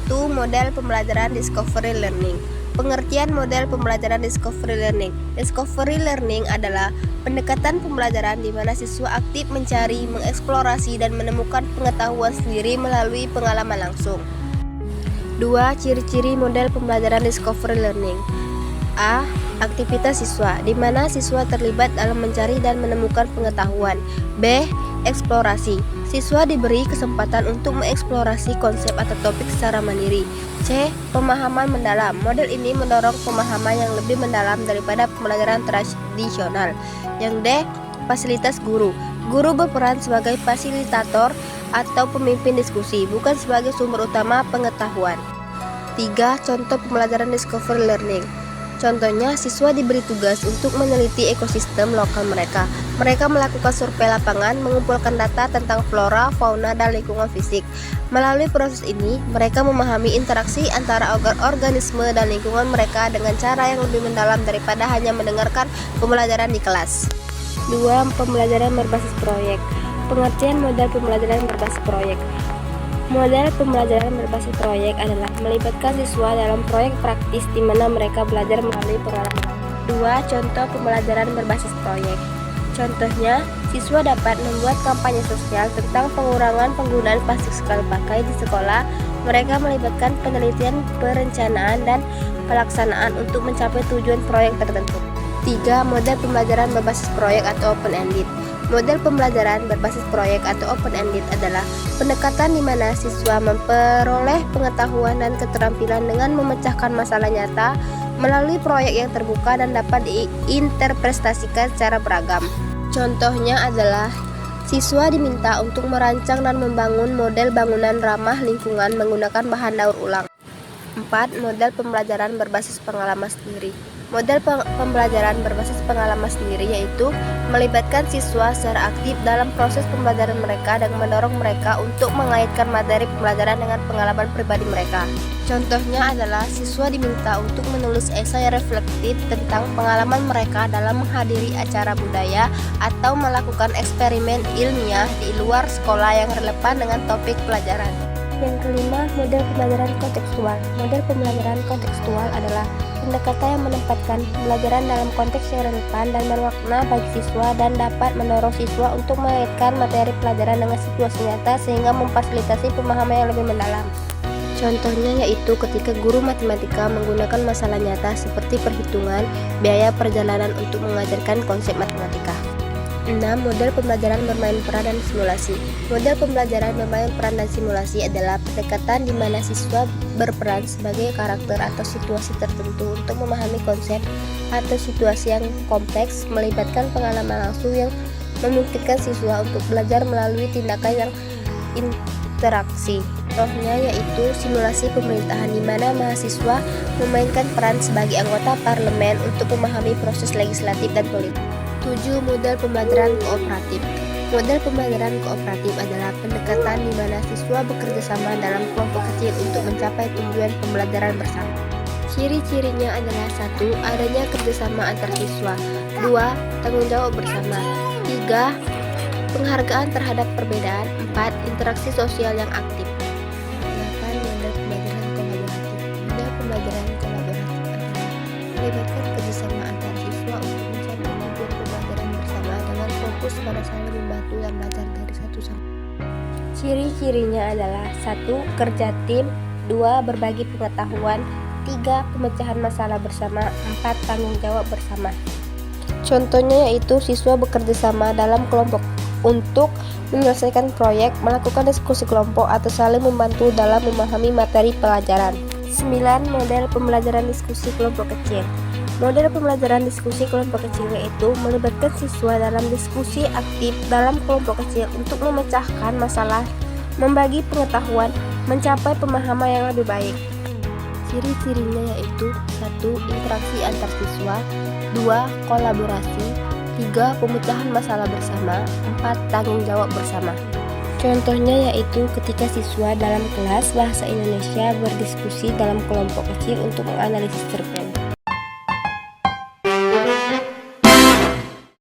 1. Model pembelajaran discovery learning. Pengertian model pembelajaran discovery learning. Discovery learning adalah pendekatan pembelajaran di mana siswa aktif mencari, mengeksplorasi, dan menemukan pengetahuan sendiri melalui pengalaman langsung. 2. Ciri-ciri model pembelajaran discovery learning. A. Aktivitas siswa, di mana siswa terlibat dalam mencari dan menemukan pengetahuan. B. Eksplorasi, siswa diberi kesempatan untuk mengeksplorasi konsep atau topik secara mandiri. C. Pemahaman mendalam, model ini mendorong pemahaman yang lebih mendalam daripada pembelajaran tradisional. Yang D. Fasilitas guru, guru berperan sebagai fasilitator atau pemimpin diskusi, bukan sebagai sumber utama pengetahuan. 3. Contoh pembelajaran discovery learning. Contohnya, siswa diberi tugas untuk meneliti ekosistem lokal mereka. Mereka melakukan survei lapangan, mengumpulkan data tentang flora, fauna, dan lingkungan fisik. Melalui proses ini, mereka memahami interaksi antara organisme dan lingkungan mereka dengan cara yang lebih mendalam daripada hanya mendengarkan pembelajaran di kelas. 2. Pembelajaran berbasis proyek. Pengertian model pembelajaran berbasis proyek. Model pembelajaran berbasis proyek adalah melibatkan siswa dalam proyek praktis di mana mereka belajar melalui pengalaman. 2. Contoh pembelajaran berbasis proyek. Contohnya, siswa dapat membuat kampanye sosial tentang pengurangan penggunaan plastik sekali pakai di sekolah. Mereka melibatkan penelitian, perencanaan, dan pelaksanaan untuk mencapai tujuan proyek tertentu. 3. Model pembelajaran berbasis proyek atau open-ended. Model pembelajaran berbasis proyek atau open-ended adalah pendekatan di mana siswa memperoleh pengetahuan dan keterampilan dengan memecahkan masalah nyata melalui proyek yang terbuka dan dapat diinterpretasikan secara beragam. Contohnya adalah siswa diminta untuk merancang dan membangun model bangunan ramah lingkungan menggunakan bahan daur ulang. 4. Model pembelajaran berbasis pengalaman sendiri. Model pembelajaran berbasis pengalaman sendiri yaitu melibatkan siswa secara aktif dalam proses pembelajaran mereka dan mendorong mereka untuk mengaitkan materi pembelajaran dengan pengalaman pribadi mereka. Contohnya adalah siswa diminta untuk menulis esai reflektif tentang pengalaman mereka dalam menghadiri acara budaya atau melakukan eksperimen ilmiah di luar sekolah yang relevan dengan topik pelajaran. Yang kelima, model pembelajaran kontekstual. Model pembelajaran kontekstual adalah pendekatan yang menempatkan pembelajaran dalam konteks yang relevan dan bermakna bagi siswa dan dapat mendorong siswa untuk mengaitkan materi pelajaran dengan situasi nyata sehingga memfasilitasi pemahaman yang lebih mendalam. Contohnya yaitu ketika guru matematika menggunakan masalah nyata seperti perhitungan biaya perjalanan untuk mengajarkan konsep matematika. 6. Model pembelajaran bermain peran dan simulasi. Model pembelajaran bermain peran dan simulasi adalah pendekatan di mana siswa berperan sebagai karakter atau situasi tertentu untuk memahami konsep atau situasi yang kompleks, melibatkan pengalaman langsung yang memungkinkan siswa untuk belajar melalui tindakan yang interaksi. Contohnya yaitu simulasi pemerintahan di mana mahasiswa memainkan peran sebagai anggota parlemen untuk memahami proses legislatif dan politik. 7. Model pembelajaran kooperatif. Model pembelajaran kooperatif adalah pendekatan di mana siswa bekerja sama dalam kelompok kecil untuk mencapai tujuan pembelajaran bersama. Ciri-cirinya adalah 1. Adanya kerjasama antar siswa. 2. Tanggung jawab bersama. 3. Penghargaan terhadap perbedaan. 4. Interaksi sosial yang aktif. 8. Model pembelajaran kolaboratif. Model pembelajaran kolaboratif adalah melibatkan kerjasama antar siswa untuk mencapai tujuan pembelajaran bersama dengan fokus pada saling membantu dan belajar dari satu sama lain. Ciri-cirinya adalah 1. Kerja tim. 2. Berbagi pengetahuan. 3. Pemecahan masalah bersama. 4. Tanggung jawab bersama. Contohnya yaitu siswa bekerja sama dalam kelompok untuk menyelesaikan proyek, melakukan diskusi kelompok, atau saling membantu dalam memahami materi pelajaran. 9. Model pembelajaran diskusi kelompok kecil. Model pembelajaran diskusi kelompok kecil yaitu melibatkan siswa dalam diskusi aktif dalam kelompok kecil untuk memecahkan masalah, membagi pengetahuan, mencapai pemahaman yang lebih baik. Ciri-cirinya yaitu 1. Interaksi antar siswa. 2. Kolaborasi. 3. Pemecahan masalah bersama. 4. Tanggung jawab bersama. Contohnya yaitu ketika siswa dalam kelas bahasa Indonesia berdiskusi dalam kelompok kecil untuk menganalisis cerpen.